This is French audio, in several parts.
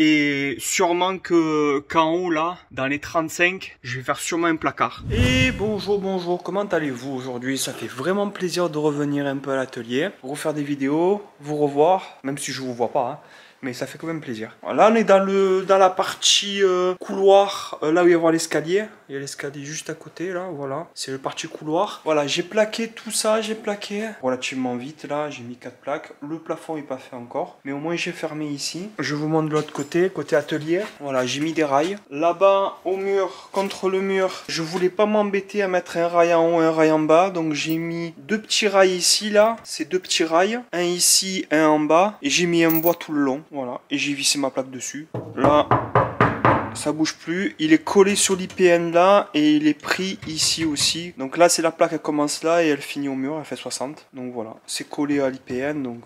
Et sûrement qu'en haut là, dans les 35, je vais faire sûrement un placard. Et bonjour, comment allez-vous aujourd'hui? Ça fait vraiment plaisir de revenir un peu à l'atelier, refaire des vidéos, vous revoir, même si je vous vois pas, hein. Mais ça fait quand même plaisir. Là, on est dans la partie couloir, là où il va y avoir l'escalier. Il y a l'escalier juste à côté, là, voilà. C'est le partie couloir. Voilà, j'ai plaqué tout ça, j'ai plaqué relativement vite, là. J'ai mis 4 plaques. Le plafond n'est pas fait encore. Mais au moins, j'ai fermé ici. Je vous montre de l'autre côté, côté atelier. Voilà, j'ai mis des rails. Là-bas, au mur, contre le mur, je voulais pas m'embêter à mettre un rail en haut et un rail en bas. Donc, j'ai mis 2 petits rails ici, là. C'est 2 petits rails. Un ici, un en bas. Et j'ai mis un bois tout le long. Voilà, et j'ai vissé ma plaque dessus. Là, ça bouge plus. Il est collé sur l'IPN là et il est pris ici aussi. Donc là, c'est la plaque, elle commence là et elle finit au mur, elle fait 60. Donc voilà, c'est collé à l'IPN, donc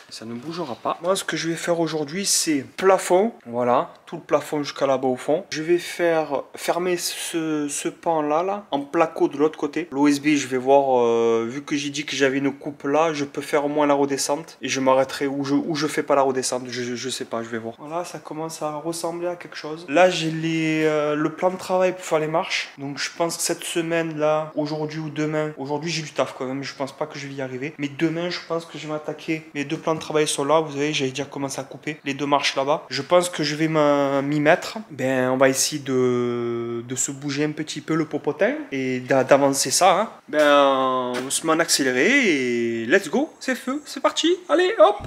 ça ne bougera pas. Moi, ce que je vais faire aujourd'hui, c'est plafond. Voilà, tout le plafond jusqu'à là-bas au fond. Je vais faire fermer ce pan là en placo de l'autre côté. L'OSB, je vais voir, vu que j'ai dit que j'avais une coupe là, je peux faire au moins la redescente et je m'arrêterai où je fais pas la redescente. Je sais pas, je vais voir. Voilà, ça commence à ressembler à quelque chose. Là, j'ai le plan de travail pour faire les marches. Donc je pense que cette semaine là, aujourd'hui ou demain, aujourd'hui j'ai du taf quand même, je pense pas que je vais y arriver. Mais demain, je pense que je vais m'attaquer. Mes 2 plans de travail sont là, vous savez, j'avais déjà commencé à couper les 2 marches là-bas. Je pense que je vais m'y mettre. Ben, on va essayer de se bouger un petit peu le popotin et d'avancer ça, hein. Ben, on se met en accéléré et let's go, c'est feu, c'est parti, allez, hop!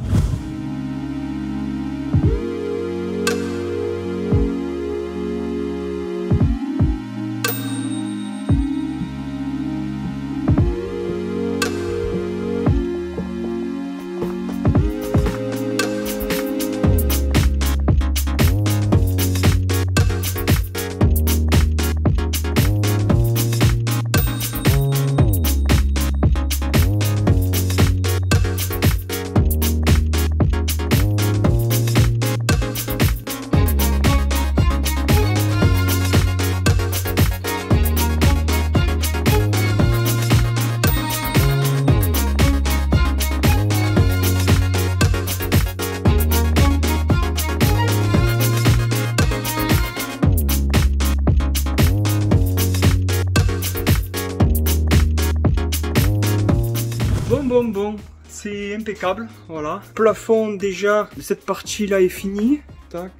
Bon, c'est impeccable, voilà. Plafond déjà de cette partie là est fini. Tac,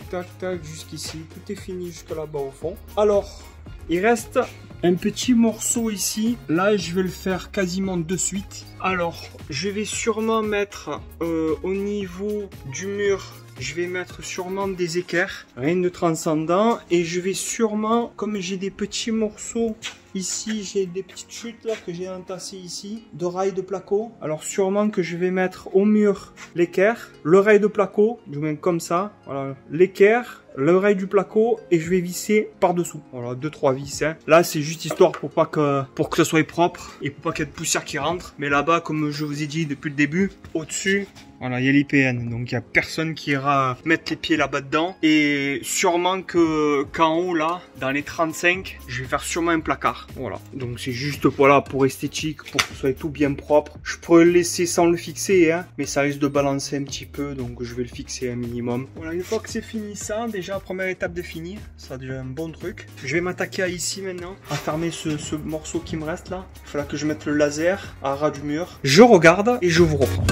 jusqu'ici, tout est fini jusque là-bas au fond. Alors, il reste un petit morceau ici. Là, je vais le faire quasiment de suite. Alors, je vais sûrement mettre au niveau du mur, je vais mettre sûrement des équerres, rien de transcendant. Et je vais sûrement, comme j'ai des petits morceaux ici, j'ai des petites chutes là que j'ai entassées ici, de rails de placo. Alors sûrement que je vais mettre au mur l'équerre, le rail de placo, du moins comme ça. Voilà, l'équerre, le rail du placo et je vais visser par dessous. Voilà, 2-3 vis, hein. Là c'est juste histoire pour que ce soit propre et pour pas qu'il y ait de poussière qui rentre. Mais là-bas, comme je vous ai dit depuis le début, au-dessus, voilà, il y a l'IPN, donc il n'y a personne qui ira mettre les pieds là-bas dedans. Et sûrement qu'en haut là, dans les 35, je vais faire sûrement un placard. Voilà, donc c'est juste voilà, pour esthétique, pour que ce soit tout bien propre. Je pourrais le laisser sans le fixer, hein, mais ça risque de balancer un petit peu, donc je vais le fixer un minimum. Voilà, une fois que c'est fini ça, déjà première étape de fini, ça a déjà un bon truc. Je vais m'attaquer à ici maintenant, à fermer ce morceau qui me reste là. Il faudra que je mette le laser à ras du mur. Je regarde et je vous reprends.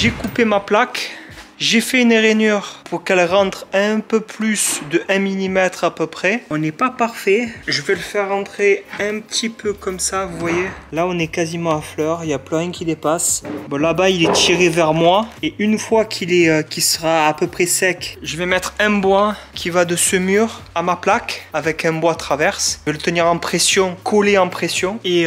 j'ai coupé ma plaque. J'ai fait une rainure pour qu'elle rentre un peu plus de 1 mm à peu près. On n'est pas parfait. Je vais le faire rentrer un petit peu comme ça, vous voyez. Là, on est quasiment à fleur. Il n'y a plus rien qui dépasse. Bon, là-bas, il est tiré vers moi. Et une fois qu'il sera à peu près sec, je vais mettre un bois qui va de ce mur à ma plaque avec un bois traverse. Je vais le tenir en pression, collé en pression. Et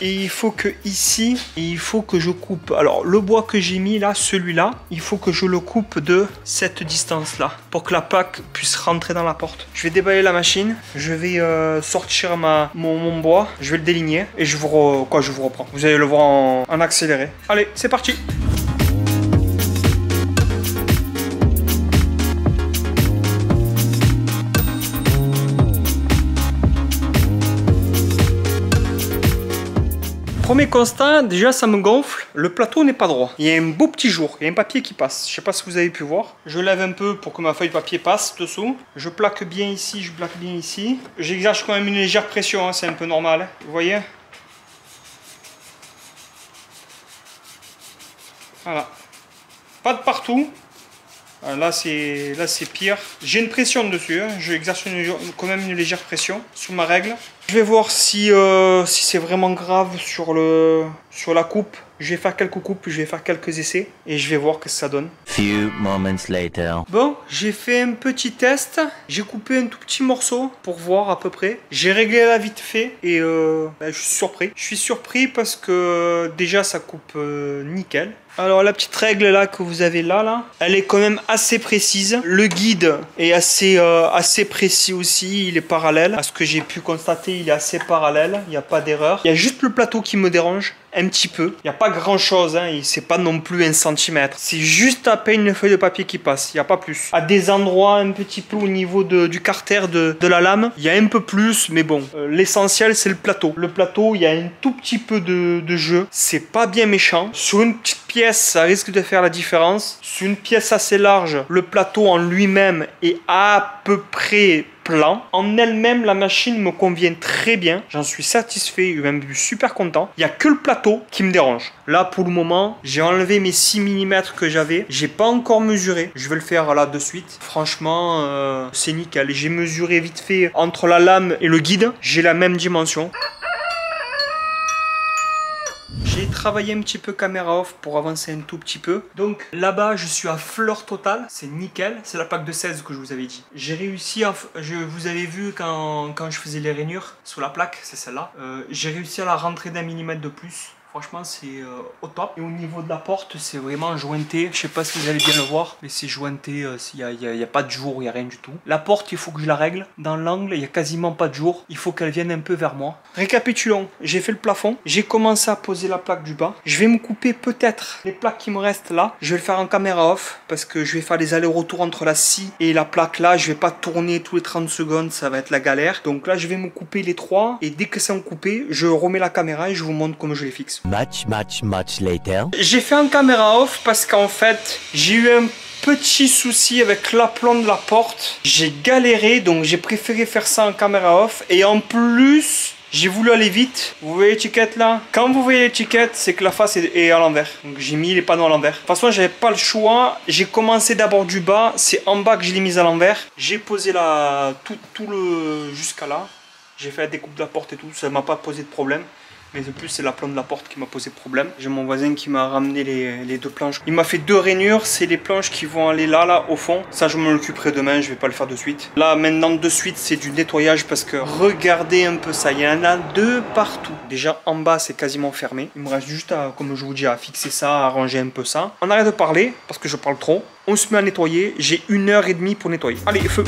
il faut que ici, il faut que je coupe. Alors, le bois que j'ai mis là, celui-là, il faut que je le coupe de cette distance là pour que la plaque puisse rentrer dans la porte. Je vais déballer la machine, je vais sortir mon bois, je vais le déligner et je vous reprends. Vous allez le voir en accéléré. Allez, c'est parti. Premier constat, déjà ça me gonfle, le plateau n'est pas droit. Il y a un beau petit jour, il y a un papier qui passe. Je sais pas si vous avez pu voir. Je lève un peu pour que ma feuille de papier passe dessous. Je plaque bien ici, je plaque bien ici. J'exerce quand même une légère pression, hein, c'est un peu normal. Hein. Vous voyez? Voilà. Pas de partout. Là c'est pire. J'ai une pression dessus, hein. Je exerce quand même une légère pression sur ma règle. Je vais voir si c'est vraiment grave sur la coupe. Je vais faire quelques coupes, je vais faire quelques essais et je vais voir ce que ça donne. Few moments later. Bon, j'ai fait un petit test. J'ai coupé un tout petit morceau pour voir à peu près. J'ai réglé la vite fait et je suis surpris. Je suis surpris parce que déjà ça coupe nickel. Alors la petite règle là que vous avez là, elle est quand même assez précise. Le guide est assez précis aussi. Il est parallèle. À ce que j'ai pu constater, il est assez parallèle. Il n'y a pas d'erreur. Il y a juste le plateau qui me dérange un petit peu. Il n'y a pas grand chose, hein. C'est pas non plus 1 cm. C'est juste à peine une feuille de papier qui passe. Il n'y a pas plus. À des endroits un petit peu au niveau du carter de la lame, il y a un peu plus, mais bon. L'essentiel c'est le plateau. Le plateau, il y a un tout petit peu de jeu. C'est pas bien méchant. Sur une petite pièce, ça risque de faire la différence. Sur une pièce assez large, le plateau en lui-même est à peu près plan. En elle-même, la machine me convient très bien. J'en suis satisfait, même super content. Il n'y a que le plateau qui me dérange. Là, pour le moment, j'ai enlevé mes 6 mm que j'avais. J'ai pas encore mesuré. Je vais le faire là de suite. Franchement, c'est nickel. J'ai mesuré vite fait entre la lame et le guide. J'ai la même dimension. J'ai travaillé un petit peu caméra off pour avancer un tout petit peu. Donc là-bas, je suis à fleur totale. C'est nickel. C'est la plaque de 16 que je vous avais dit. J'ai réussi à... vous avez vu quand je faisais les rainures sur la plaque, c'est celle-là. J'ai réussi à la rentrer d'1 mm de plus. Franchement, c'est au top. Et au niveau de la porte, c'est vraiment jointé. Je sais pas si vous allez bien le voir, mais c'est jointé. Il n'y a pas de jour, il n'y a rien du tout. La porte, il faut que je la règle. Dans l'angle, il n'y a quasiment pas de jour. Il faut qu'elle vienne un peu vers moi. Récapitulons. J'ai fait le plafond. J'ai commencé à poser la plaque du bas. Je vais me couper peut-être les plaques qui me restent là. Je vais le faire en caméra off parce que je vais faire les allers-retours entre la scie et la plaque là. Je vais pas tourner tous les 30 secondes. Ça va être la galère. Donc là, je vais me couper les 3. Et dès que c'est en coupé, je remets la caméra et je vous montre comment je les fixe. Much later. J'ai fait en caméra off parce qu'en fait, j'ai eu un petit souci avec l'aplomb de la porte. J'ai galéré, donc j'ai préféré faire ça en caméra off. Et en plus, j'ai voulu aller vite. Vous voyez l'étiquette là? Quand vous voyez l'étiquette, c'est que la face est à l'envers. Donc j'ai mis les panneaux à l'envers. De toute façon, j'avais pas le choix. J'ai commencé d'abord du bas. C'est en bas que je l'ai mise à l'envers. J'ai posé tout le jusqu'à là. J'ai fait la découpe de la porte et tout. Ça m'a pas posé de problème. Mais de plus, c'est l'aplomb de la porte qui m'a posé problème. J'ai mon voisin qui m'a ramené les 2 planches. Il m'a fait 2 rainures. C'est les planches qui vont aller là, au fond. Ça, je m'en occuperai demain. Je vais pas le faire de suite. Là, maintenant, de suite, c'est du nettoyage parce que regardez un peu ça. Il y en a 2 partout. Déjà, en bas, c'est quasiment fermé. Il me reste juste à, comme je vous dis, à fixer ça, à arranger un peu ça. On arrête de parler parce que je parle trop. On se met à nettoyer. J'ai 1h30 pour nettoyer. Allez, feu!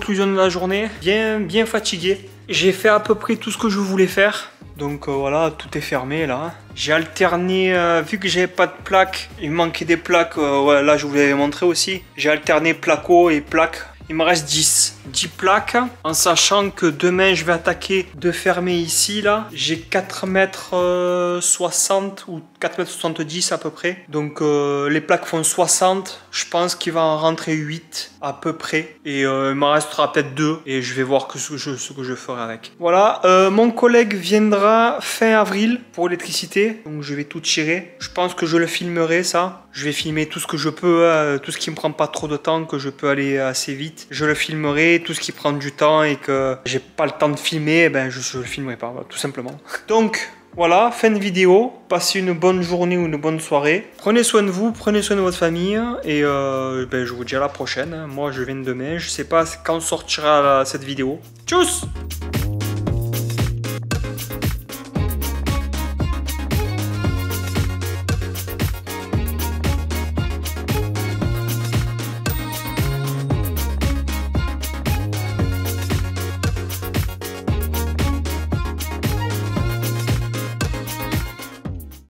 conclusion de la journée, bien fatigué. J'ai fait à peu près tout ce que je voulais faire. Donc voilà, tout est fermé là. J'ai alterné, vu que j'avais pas de plaques, il me manquait des plaques, ouais, là je vous l'avais montré aussi. J'ai alterné placo et plaques. Il me reste 10 plaques, en sachant que demain je vais attaquer de fermer ici là. J'ai 4,60 m ou 4,70 m à peu près. Donc les plaques font 60. Je pense qu'il va en rentrer 8 à peu près. Et il m'en restera peut-être 2 et je vais voir ce que je ferai avec. Voilà, mon collègue viendra fin avril pour l'électricité. Donc je vais tout tirer. Je pense que je le filmerai ça. Je vais filmer tout ce que je peux, tout ce qui me prend pas trop de temps, que je peux aller assez vite. Je le filmerai, tout ce qui prend du temps et que j'ai pas le temps de filmer, ben je le filmerai pas, tout simplement. Donc voilà, fin de vidéo. Passez une bonne journée ou une bonne soirée. Prenez soin de vous, prenez soin de votre famille et ben, je vous dis à la prochaine. Moi je viens demain, je sais pas quand sortira cette vidéo. Tchuss!